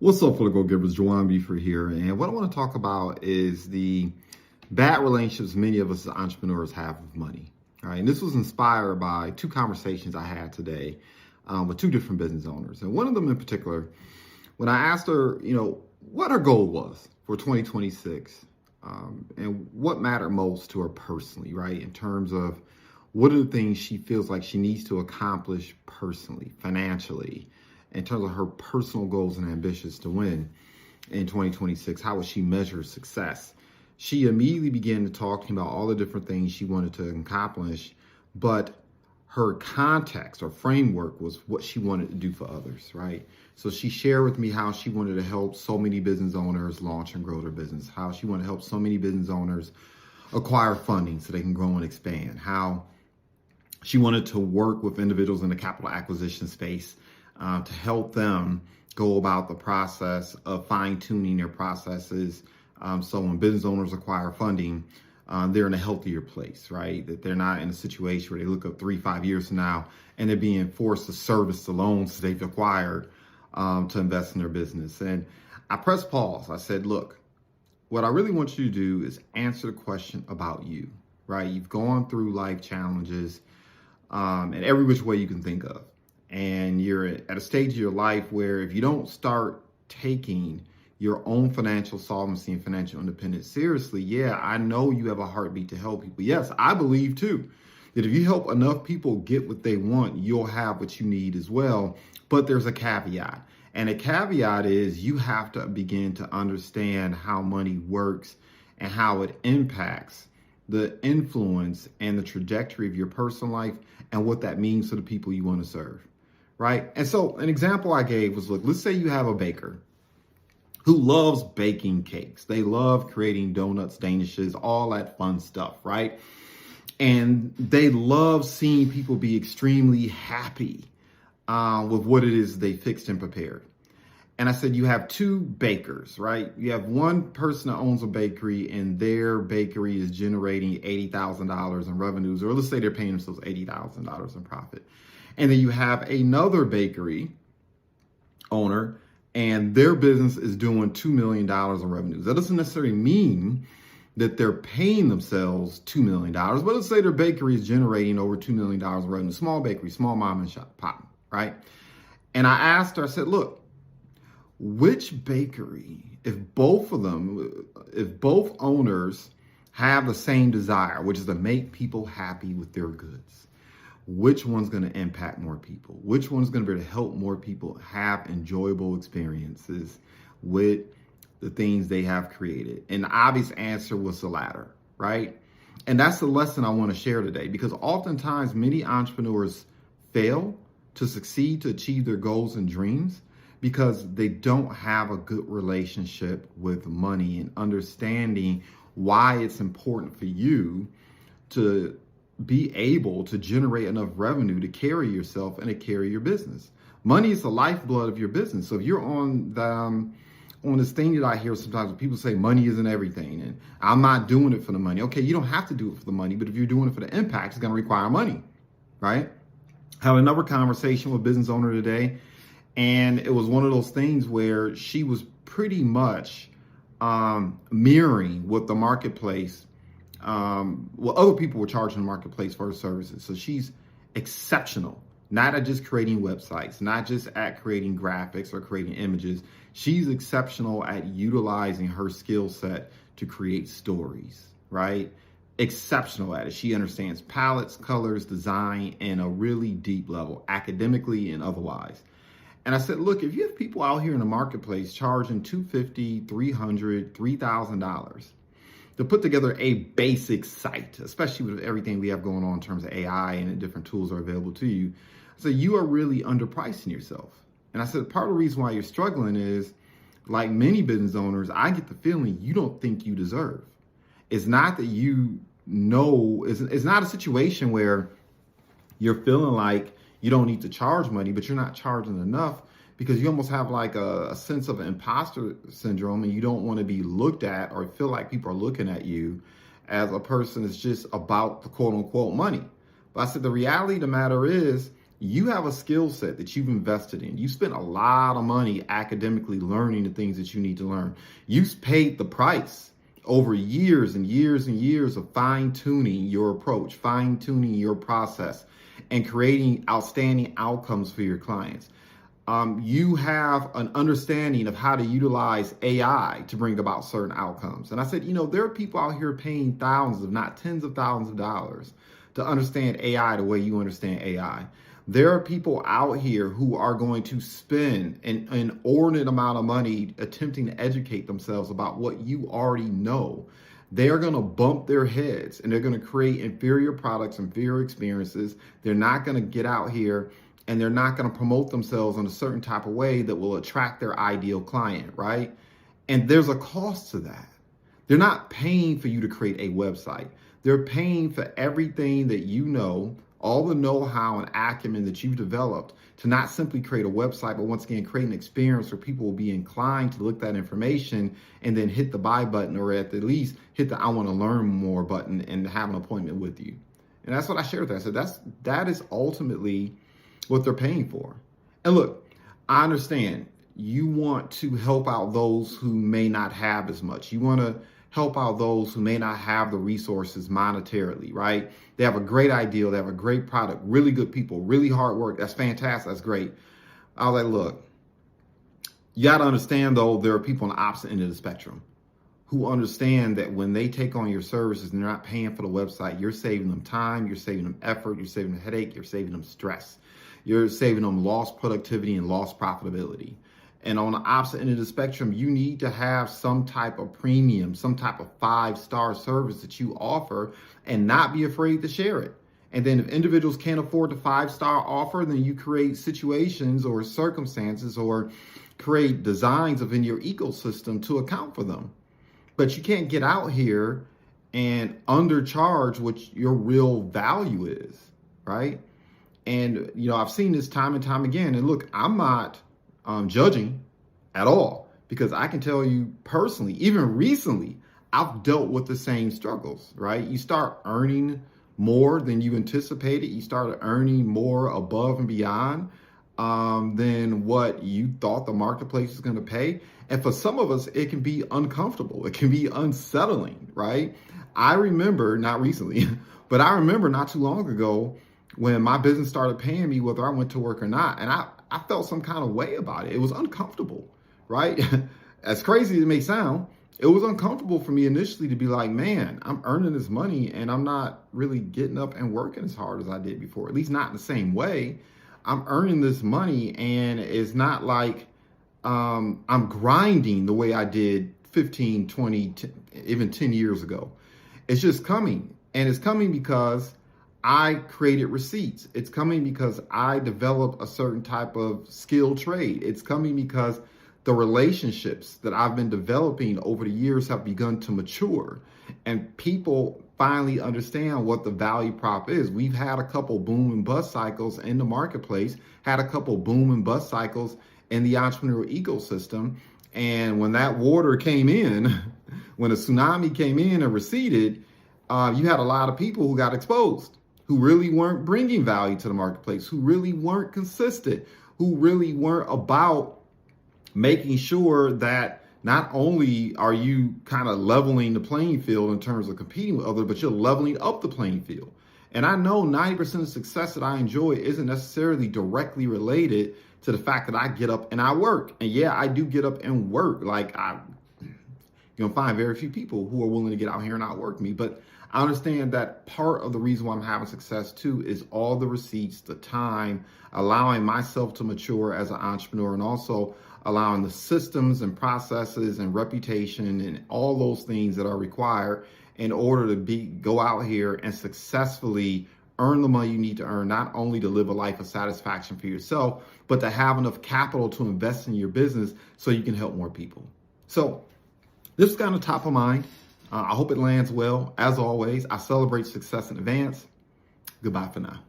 What's up, fellow go-givers? Juwan Beefer here, and what I want to talk about is the bad relationships many of us as entrepreneurs have with money. All right, and this was inspired by two conversations I had today with two different business owners, and one of them in particular, when I asked her, what her goal was for 2026, and what mattered most to her personally, right, in terms of what are the things she feels like she needs to accomplish personally, financially, in terms of her personal goals and ambitions to win in 2026, how would she measure success? She immediately began to talking about all the different things she wanted to accomplish, but her context or framework was what she wanted to do for others, right? So she shared with me how she wanted to help so many business owners launch and grow their business, how she wanted to help so many business owners acquire funding so they can grow and expand, how she wanted to work with individuals in the capital acquisition space to help them go about the process of fine-tuning their processes. So when business owners acquire funding, they're in a healthier place, right? That they're not in a situation where they look up 3-5 years from now and they're being forced to service the loans they've acquired to invest in their business. And I pressed pause. I said, look, what I really want you to do is answer the question about you, right? You've gone through life challenges in every which way you can think of. And you're at a stage of your life where if you don't start taking your own financial solvency and financial independence seriously, yeah, I know you have a heartbeat to help people. Yes, I believe too, that if you help enough people get what they want, you'll have what you need as well. But there's a caveat. And a caveat is you have to begin to understand how money works and how it impacts the influence and the trajectory of your personal life and what that means to the people you want to serve. Right. And so an example I gave was, look, let's say you have a baker who loves baking cakes. They love creating donuts, danishes, all that fun stuff. Right. And they love seeing people be extremely happy with what it is they fixed and prepared. And I said, you have two bakers, right? You have one person that owns a bakery and their bakery is generating $80,000 in revenues, or let's say they're paying themselves $80,000 in profit. And then you have another bakery owner and their business is doing $2 million in revenues. That doesn't necessarily mean that they're paying themselves $2 million, but let's say their bakery is generating over $2 million in revenue. Small bakery, small mom and shop, pop, right? And I asked her, I said, look, which bakery, if both owners have the same desire, which is to make people happy with their goods, which one's going to impact more people? Which one's going to be able to help more people have enjoyable experiences with the things they have created? And the obvious answer was the latter, right? And that's the lesson I want to share today, because oftentimes many entrepreneurs fail to succeed, to achieve their goals and dreams because they don't have a good relationship with money and understanding why it's important for you to be able to generate enough revenue to carry yourself and to carry your business. Money is the lifeblood of your business. So if you're on this thing that I hear sometimes when people say money isn't everything and I'm not doing it for the money. Okay, you don't have to do it for the money, but if you're doing it for the impact, it's going to require money, right? I had another conversation with a business owner today, and it was one of those things where she was pretty much mirroring what the marketplace what other people were charging the marketplace for her services. So she's exceptional, not at just creating websites, not just at creating graphics or creating images. She's exceptional at utilizing her skill set to create stories, right? Exceptional at it. She understands palettes, colors, design, and a really deep level, academically and otherwise. And I said, look, if you have people out here in the marketplace charging $250, $300, $3,000 to put together a basic site, especially with everything we have going on in terms of AI and the different tools are available to you. So you are really underpricing yourself. And I said, part of the reason why you're struggling is, like many business owners, I get the feeling you don't think you deserve. It's not that it's not a situation where you're feeling like you don't need to charge money, but you're not charging enough because you almost have like a sense of impostor syndrome and you don't want to be looked at or feel like people are looking at you as a person that's just about the quote unquote money. But I said, the reality of the matter is You have a skill set that you've invested in. You spent a lot of money academically learning the things that you need to learn. You've paid the price over years and years and years of fine-tuning your approach, fine-tuning your process, and creating outstanding outcomes for your clients. You have an understanding of how to utilize AI to bring about certain outcomes. And I said, there are people out here paying thousands, if not tens of thousands of dollars to understand AI the way you understand AI. There are people out here who are going to spend an inordinate amount of money attempting to educate themselves about what you already know. They are going to bump their heads and they're going to create inferior products, inferior experiences. They're not going to get out here and they're not going to promote themselves in a certain type of way that will attract their ideal client, right? And there's a cost to that. They're not paying for you to create a website. They're paying for everything that you know, all the know-how and acumen that you've developed to not simply create a website, but once again, create an experience where people will be inclined to look at that information and then hit the buy button, or at the least hit the I want to learn more button and have an appointment with you. And that's what I shared with them. I said, that is ultimately what they're paying for. And look, I understand you want to help out those who may not have as much. You want to help out those who may not have the resources monetarily, right? They have a great idea. They have a great product, really good people, really hard work. That's fantastic. That's great. I was like, look, you got to understand, though, there are people on the opposite end of the spectrum who understand that when they take on your services and they're not paying for the website, you're saving them time, you're saving them effort, you're saving them headache, you're saving them stress. You're saving them lost productivity and lost profitability. And on the opposite end of the spectrum, you need to have some type of premium, some type of 5-star service that you offer and not be afraid to share it. And then if individuals can't afford the 5-star offer, then you create situations or circumstances or create designs within your ecosystem to account for them. But you can't get out here and undercharge what your real value is, right? And, I've seen this time and time again. And look, I'm not judging at all, because I can tell you personally, even recently, I've dealt with the same struggles, right? You start earning more than you anticipated. You start earning more above and beyond than what you thought the marketplace was going to pay. And for some of us, it can be uncomfortable. It can be unsettling, right? I remember, not recently, but I remember not too long ago when my business started paying me whether I went to work or not. And I felt some kind of way about it. It was uncomfortable, right? As crazy as it may sound, it was uncomfortable for me initially to be like, man, I'm earning this money and I'm not really getting up and working as hard as I did before, at least not in the same way. I'm earning this money and it's not like I'm grinding the way I did 15, 20, even 10 years ago. It's just coming. And it's coming because I created receipts. It's coming because I developed a certain type of skill trade. It's coming because the relationships that I've been developing over the years have begun to mature, and people finally understand what the value prop is. We've had a couple boom and bust cycles in the marketplace, had a couple boom and bust cycles in the entrepreneurial ecosystem. And when that water came in, when a tsunami came in and receded, you had a lot of people who got exposed, who really weren't bringing value to the marketplace, who really weren't consistent, who really weren't about making sure that not only are you kind of leveling the playing field in terms of competing with others, but you're leveling up the playing field. And I know 90% of the success that I enjoy isn't necessarily directly related to the fact that I get up and I work. And yeah, I do get up and work. Like you're gonna find very few people who are willing to get out here and outwork me. But I understand that part of the reason why I'm having success too is all the receipts, the time, allowing myself to mature as an entrepreneur, and also allowing the systems and processes and reputation and all those things that are required in order to go out here and successfully earn the money you need to earn, not only to live a life of satisfaction for yourself, but to have enough capital to invest in your business so you can help more people. So this is kind of top of mind. I hope it lands well. As always, I celebrate success in advance. Goodbye for now.